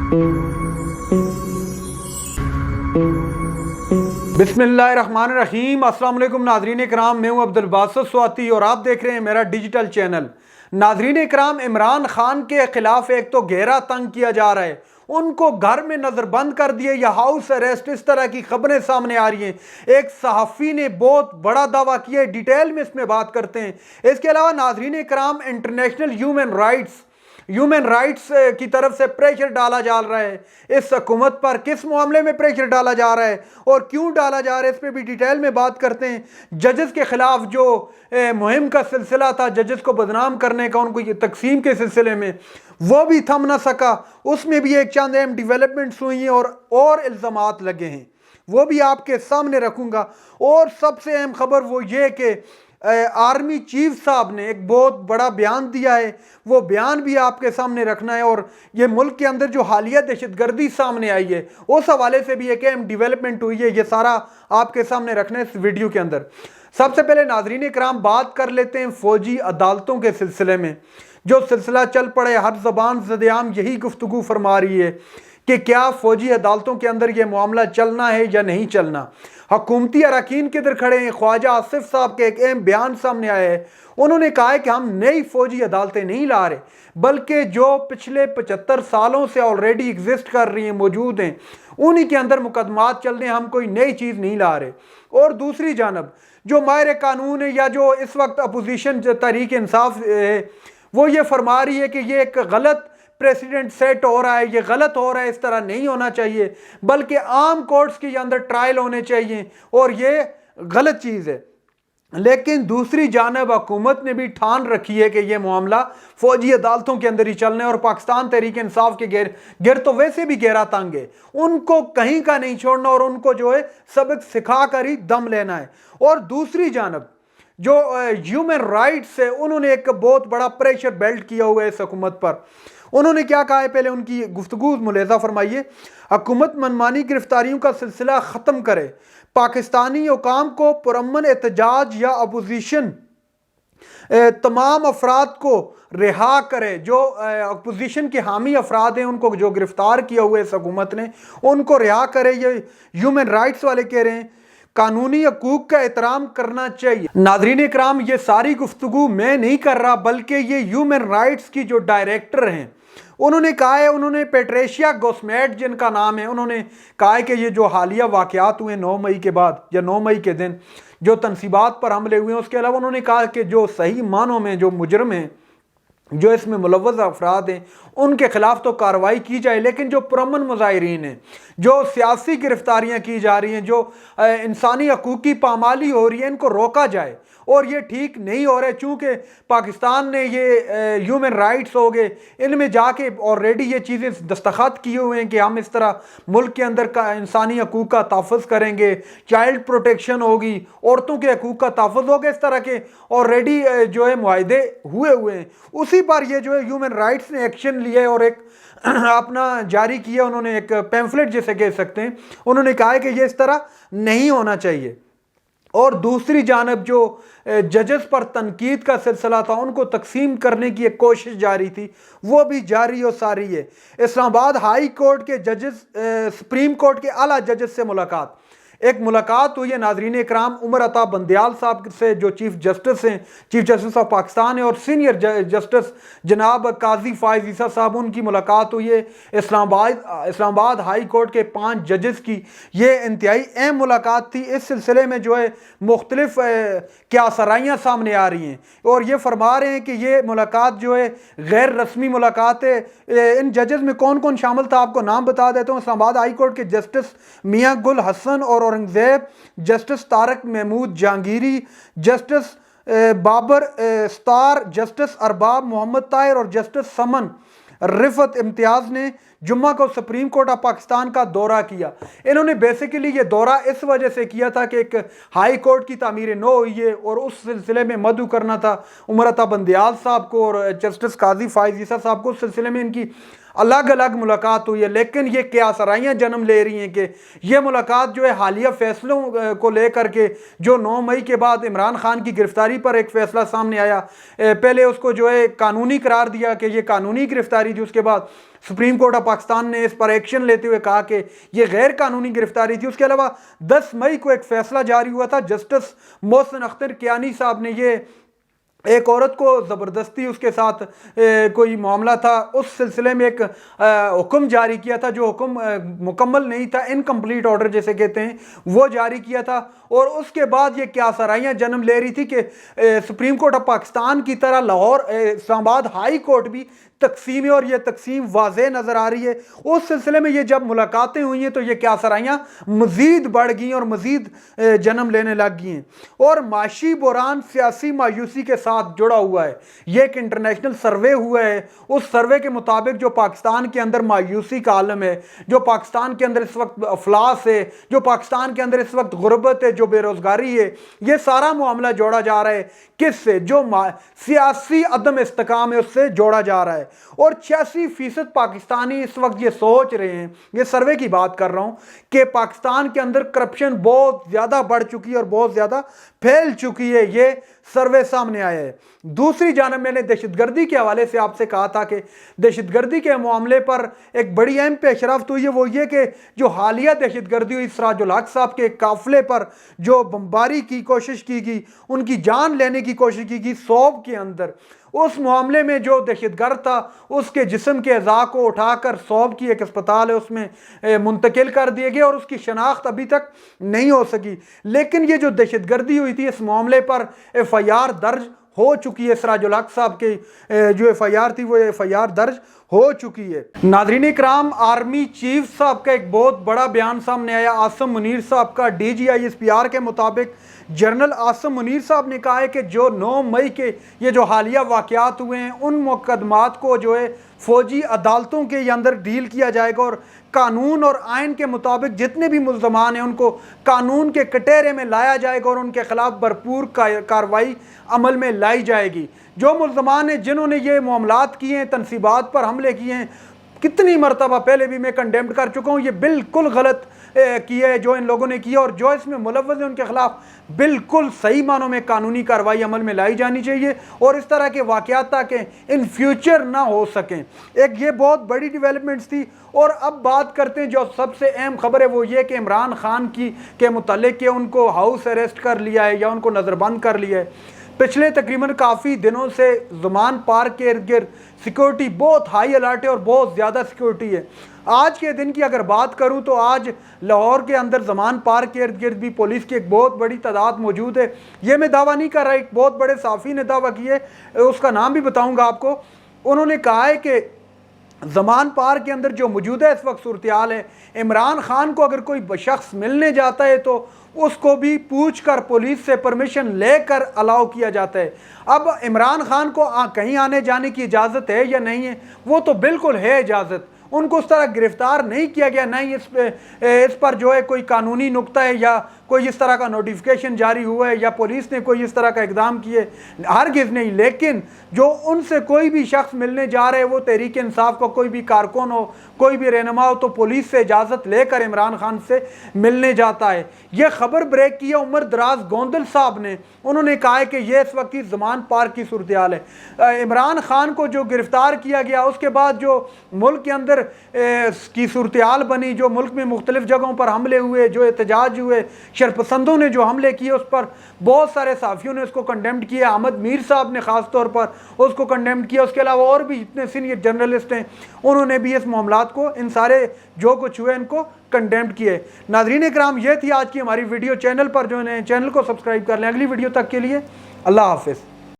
بسم اللہ الرحمن الرحیم۔ السلام علیکم ناظرین اکرام، میں ہوں عبدالباسط سواتی اور آپ دیکھ رہے ہیں میرا ڈیجیٹل چینل۔ ناظرین اکرام، عمران خان کے خلاف ایک تو گہرا تنگ کیا جا رہا ہے، ان کو گھر میں نظر بند کر دیے یا ہاؤس اریسٹ، اس طرح کی خبریں سامنے آ رہی ہیں۔ ایک صحافی نے بہت بڑا دعویٰ کیا ہے، ڈیٹیل میں اس میں بات کرتے ہیں۔ اس کے علاوہ ناظرین اکرام، انٹرنیشنل ہیومن رائٹس کی طرف سے پریشر ڈالا جا رہا ہے اس حکومت پر۔ کس معاملے میں پریشر ڈالا جا رہا ہے اور کیوں ڈالا جا رہا ہے، اس پہ بھی ڈیٹیل میں بات کرتے ہیں۔ ججز کے خلاف جو مہم کا سلسلہ تھا، ججز کو بدنام کرنے کا، ان کو یہ تقسیم کے سلسلے میں، وہ بھی تھم نہ سکا۔ اس میں بھی ایک چند اہم ڈیولپمنٹس ہوئی ہیں اور الزامات لگے ہیں، وہ بھی آپ کے سامنے رکھوں گا۔ اور سب سے اہم خبر وہ یہ کہ آرمی چیف صاحب نے ایک بہت بڑا بیان دیا ہے، وہ بیان بھی آپ کے سامنے رکھنا ہے۔ اور یہ ملک کے اندر جو حالیہ دہشت گردی سامنے آئی ہے، اس حوالے سے بھی ایک اہم ڈیولپمنٹ ہوئی ہے، یہ سارا آپ کے سامنے رکھنا ہے اس ویڈیو کے اندر۔ سب سے پہلے ناظرین اکرام بات کر لیتے ہیں فوجی عدالتوں کے سلسلے میں، جو سلسلہ چل پڑے۔ ہر زبان زدعام یہی گفتگو فرما رہی ہے کہ کیا فوجی عدالتوں کے اندر یہ معاملہ چلنا ہے یا نہیں چلنا۔ حکومتی اراکین کدھر کھڑے ہیں؟ خواجہ آصف صاحب کے ایک اہم بیان سامنے آیا ہے، انہوں نے کہا ہے کہ ہم نئی فوجی عدالتیں نہیں لا رہے، بلکہ جو پچھلے 75 سالوں سے آلریڈی ایگزسٹ کر رہی ہیں، موجود ہیں، انہی کے اندر مقدمات چل رہے ہیں، ہم کوئی نئی چیز نہیں لا رہے۔ اور دوسری جانب جو ماہر قانون ہے یا جو اس وقت اپوزیشن تحریک انصاف ہے، وہ یہ فرما رہی ہے کہ یہ ایک غلط پریسیڈنٹ سیٹ ہو رہا ہے، یہ غلط ہو رہا ہے، اس طرح نہیں ہونا چاہیے، بلکہ عام کورٹس کے اندر ٹرائل ہونے چاہیے، اور یہ غلط چیز ہے۔ لیکن دوسری جانب حکومت نے بھی ٹھان رکھی ہے کہ یہ معاملہ فوجی عدالتوں کے اندر ہی چلنا ہے، اور پاکستان تحریک انصاف کے گر تو ویسے بھی گہرا تنگ ہے، ان کو کہیں کا نہیں چھوڑنا اور ان کو جو ہے سبق سکھا کر ہی دم لینا ہے۔ اور دوسری جانب جو ہیومن رائٹس ہے، انہوں نے ایک بہت بڑا پریشر بیلٹ کیا ہوا ہے اس حکومت پر۔ انہوں نے کیا کہا ہے، پہلے ان کی گفتگو ملاحظہ فرمائیے۔ حکومت منمانی گرفتاریوں کا سلسلہ ختم کرے، پاکستانی حکام کو پرامن احتجاج یا اپوزیشن تمام افراد کو رہا کرے، جو اپوزیشن کے حامی افراد ہیں ان کو جو گرفتار کیا ہوا ہے اس حکومت نے، ان کو رہا کرے۔ یہ ہیومن رائٹس والے کہہ رہے ہیں قانونی حقوق کا احترام کرنا چاہیے۔ ناظرین اکرام، یہ ساری گفتگو میں نہیں کر رہا، بلکہ یہ ہیومن رائٹس کی جو ڈائریکٹر ہیں انہوں نے کہا ہے، انہوں نے پیٹریشیا گوسمیٹ جن کا نام ہے، انہوں نے کہا ہے کہ یہ جو حالیہ واقعات ہوئے 9 مئی کے بعد یا 9 مئی کے دن جو تنصیبات پر حملے ہوئے ہیں، اس کے علاوہ انہوں نے کہا کہ جو صحیح معنوں میں جو مجرم ہیں، جو اس میں ملوث افراد ہیں، ان کے خلاف تو کارروائی کی جائے، لیکن جو پرامن مظاہرین ہیں، جو سیاسی گرفتاریاں کی جا رہی ہیں، جو انسانی حقوق کی پامالی ہو رہی ہے، ان کو روکا جائے۔ اور یہ ٹھیک نہیں ہو رہا ہے، چونکہ پاکستان نے یہ ہیومن رائٹس ہو گئے، ان میں جا کے آلریڈی یہ چیزیں دستخط کیے ہوئے ہیں کہ ہم اس طرح ملک کے اندر کا انسانی حقوق کا تحفظ کریں گے، چائلڈ پروٹیکشن ہوگی، عورتوں کے حقوق کا تحفظ ہوگا، اس طرح کے آلریڈی جو ہے معاہدے ہوئے ہیں۔ اسی پر یہ جو ہے ہیومن رائٹس نے ایکشن لیا ہے اور ایک اپنا جاری کیا، انہوں نے ایک پیمفلٹ جسے کہہ سکتے ہیں، انہوں نے کہا ہے کہ یہ اس طرح نہیں ہونا چاہیے۔ اور دوسری جانب جو ججز پر تنقید کا سلسلہ تھا، ان کو تقسیم کرنے کی ایک کوشش جاری تھی، وہ بھی جاری و ساری ہے۔ اسلام آباد ہائی کورٹ کے ججز، سپریم کورٹ کے اعلیٰ ججز سے ملاقات، ایک ملاقات ہوئی ہے ناظرین اکرام عمر عطا بندیال صاحب سے، جو چیف جسٹس ہیں، چیف جسٹس آف پاکستان ہیں، اور سینئر جسٹس جناب قاضی فائز عیسیٰ صاحب، ان کی ملاقات ہوئی ہے اسلام آباد ہائی کورٹ کے 5 ججز کی۔ یہ انتہائی اہم ملاقات تھی۔ اس سلسلے میں جو ہے مختلف کیا سرائیاں سامنے آ رہی ہیں، اور یہ فرما رہے ہیں کہ یہ ملاقات جو ہے غیر رسمی ملاقات ہے۔ ان ججز میں کون کون شامل تھا، آپ کو نام بتا دیتا ہوں۔ اسلام آباد ہائی کورٹ کے جسٹس میاں گل حسن اور اورنگزیب، جسٹس طارق محمود جہانگیری، جسٹس بابر ستار، جسٹس ارباب محمد طاہر اور جسٹس سمن رفت امتیاز نے جمعہ کو سپریم کورٹ آف پاکستان کا دورہ کیا۔ انہوں نے بیسیکلی یہ دورہ اس وجہ سے کیا تھا کہ ایک ہائی کورٹ کی تعمیر نو ہوئی ہے، اور اس سلسلے میں مدعو کرنا تھا عمر عطا بندیال صاحب کو اور جسٹس قاضی فائز عیسیٰ صاحب کو۔ اس سلسلے میں ان کی الگ الگ ملاقات ہوئی ہے، لیکن یہ قیاسرائیاں جنم لے رہی ہیں کہ یہ ملاقات جو ہے حالیہ فیصلوں کو لے کر کے، جو 9 مئی کے بعد عمران خان کی گرفتاری پر ایک فیصلہ سامنے آیا، پہلے اس کو جو ہے قانونی قرار دیا کہ یہ قانونی گرفتاری تھی، اس کے بعد سپریم کورٹ آف پاکستان نے اس پر ایکشن لیتے ہوئے کہا کہ یہ غیر قانونی گرفتاری تھی۔ اس کے علاوہ 10 مئی کو ایک فیصلہ جاری ہوا تھا، جسٹس محسن اختر کیانی صاحب نے یہ ایک عورت کو زبردستی اس کے ساتھ کوئی معاملہ تھا، اس سلسلے میں ایک حکم جاری کیا تھا، جو حکم مکمل نہیں تھا، انکمپلیٹ آرڈر جیسے کہتے ہیں، وہ جاری کیا تھا۔ اور اس کے بعد یہ کیا سرائیاں جنم لے رہی تھی کہ سپریم کورٹ آف پاکستان کی طرح لاہور اسلام آباد ہائی کورٹ بھی تقسیم ہے، اور یہ تقسیم واضح نظر آ رہی ہے۔ اس سلسلے میں یہ جب ملاقاتیں ہوئی ہیں تو یہ کیا سرائیاں مزید بڑھ گئی اور مزید جنم لینے لگ گئی ہیں، اور معاشی بحران سیاسی مایوسی کے ساتھ جڑا ہوا ہے۔ یہ ایک انٹرنیشنل سروے ہوا ہے، اس سروے کے مطابق جو پاکستان کے اندر مایوسی کا عالم ہے، جو پاکستان کے اندر اس وقت افلاس ہے، جو پاکستان کے اندر اس وقت غربت ہے، جو بے روزگاری ہے، یہ سارا معاملہ جوڑا جا رہا ہے کس سے؟ جو سیاسی عدم استحکام ہے اس سے جوڑا جا رہا ہے۔ اور 86% پاکستانی اس وقت یہ سوچ رہے ہیں، یہ سروے کی بات کر رہا ہوں، کہ پاکستان کے اندر کرپشن بہت زیادہ بڑھ چکی ہے اور بہت زیادہ پھیل چکی ہے۔ یہ سروے سامنے آیا ہے۔ دوسری جانب میں نے دہشت گردی کے حوالے سے آپ سے کہا تھا کہ دہشت گردی کے معاملے پر ایک بڑی اہم پیش رفت ہوئی ہے، وہ یہ کہ جو حالیہ دہشت گردی ہوئی، سراج الحق صاحب کے قافلے پر جو بمباری کی کوشش کی گئی، ان کی جان لینے کی کوشش کی گئی صوب کے اندر، اس معاملے میں جو دہشت گرد تھا اس کے جسم کے اعضاء کو اٹھا کر صوب کی ایک اسپتال ہے اس میں منتقل کر دیے گئے، اور اس کی شناخت ابھی تک نہیں ہو سکی۔ لیکن یہ جو دہشت گردی ہوئی تھی، اس معاملے پر FIR درج ہو چکی ہے، سراج الحق صاحب کی جو FIR تھی وہ FIR درج ہو چکی ہے۔ ناظرین اکرام، آرمی چیف صاحب کا ایک بہت بڑا بیان سامنے آیا، عاصم منیر صاحب کا۔ DG ISPR کے مطابق جنرل عاصم منیر صاحب نے کہا ہے کہ جو 9 مئی کے یہ جو حالیہ واقعات ہوئے ہیں، ان مقدمات کو جو ہے فوجی عدالتوں کے اندر ڈیل کیا جائے گا، اور قانون اور آئین کے مطابق جتنے بھی ملزمان ہیں ان کو قانون کے کٹہرے میں لایا جائے گا، اور ان کے خلاف بھرپور کارروائی عمل میں لائی جائے گی۔ جو ملزمان ہیں جنہوں نے یہ معاملات کیے ہیں، تنصیبات پر حملے کیے ہیں، کتنی مرتبہ پہلے بھی میں کنڈیمڈ کر چکا ہوں، یہ بالکل غلط کیا ہے جو ان لوگوں نے کیا، اور جو اس میں ملوث ہیں ان کے خلاف بالکل صحیح معنوں میں قانونی کارروائی عمل میں لائی جانی چاہیے، اور اس طرح کے واقعات تاکہ ان فیوچر نہ ہو سکیں۔ ایک یہ بہت بڑی ڈیولپمنٹس تھی۔ اور اب بات کرتے ہیں جو سب سے اہم خبر ہے، وہ یہ کہ عمران خان کے متعلق کہ ان کو ہاؤس اریسٹ کر لیا ہے یا ان کو نظر بند کر لیا ہے۔ پچھلے تقریباً کافی دنوں سے زمان پارک کے ارد گرد سیکورٹی بہت ہائی الرٹ ہے اور بہت زیادہ سیکورٹی ہے۔ آج کے دن کی اگر بات کروں تو آج لاہور کے اندر زمان پارک کے ارد گرد بھی پولیس کی ایک بہت بڑی تعداد موجود ہے۔ یہ میں دعویٰ نہیں کر رہا، ایک بہت بڑے صحافی نے دعویٰ کیا ہے، اس کا نام بھی بتاؤں گا آپ کو۔ انہوں نے کہا ہے کہ زمان پارک کے اندر جو موجودہ اس وقت صورتحال ہے، عمران خان کو اگر کوئی شخص ملنے جاتا ہے تو اس کو بھی پوچھ کر پولیس سے پرمیشن لے کر الاؤ کیا جاتا ہے۔ اب عمران خان کو کہیں آنے جانے کی اجازت ہے یا نہیں ہے؟ وہ تو بالکل ہے اجازت، ان کو اس طرح گرفتار نہیں کیا گیا، نہ ہی اس پر جو ہے کوئی قانونی نقطہ ہے یا کوئی اس طرح کا نوٹیفیکیشن جاری ہوا ہے یا پولیس نے کوئی اس طرح کا اقدام کیے، ہرگز نہیں۔ لیکن جو ان سے کوئی بھی شخص ملنے جا رہے، وہ تحریک انصاف کا کوئی بھی کارکن ہو، کوئی بھی رہنما ہو، تو پولیس سے اجازت لے کر عمران خان سے ملنے جاتا ہے۔ یہ خبر بریک کی ہے عمر دراز گوندل صاحب نے، انہوں نے کہا ہے کہ یہ اس وقت کی زمان پارک کی صورتحال ہے۔ عمران خان کو جو گرفتار کیا گیا، اس کے بعد جو ملک کے اندر کی صورتحال بنی، جو ملک میں مختلف جگہوں پر حملے ہوئے، جو احتجاج ہوئے، شرپسندوں نے جو حملے کیے، اس پر بہت سارے صحافیوں نے اس کو کنڈیمڈ کیا، احمد میر صاحب نے خاص طور پر اس کو کنڈیمڈ کیا، اس کے علاوہ اور بھی جتنے سینئر جرنلسٹ ہیں انہوں نے بھی اس معاملات کو، ان سارے جو کچھ ہوئے ان کو کنڈیمڈ کیے۔ ناظرین اکرام، یہ تھی آج کی ہماری ویڈیو۔ چینل پر جو ہے چینل کو سبسکرائب کر لیں۔ اگلی ویڈیو تک کے لیے اللہ حافظ۔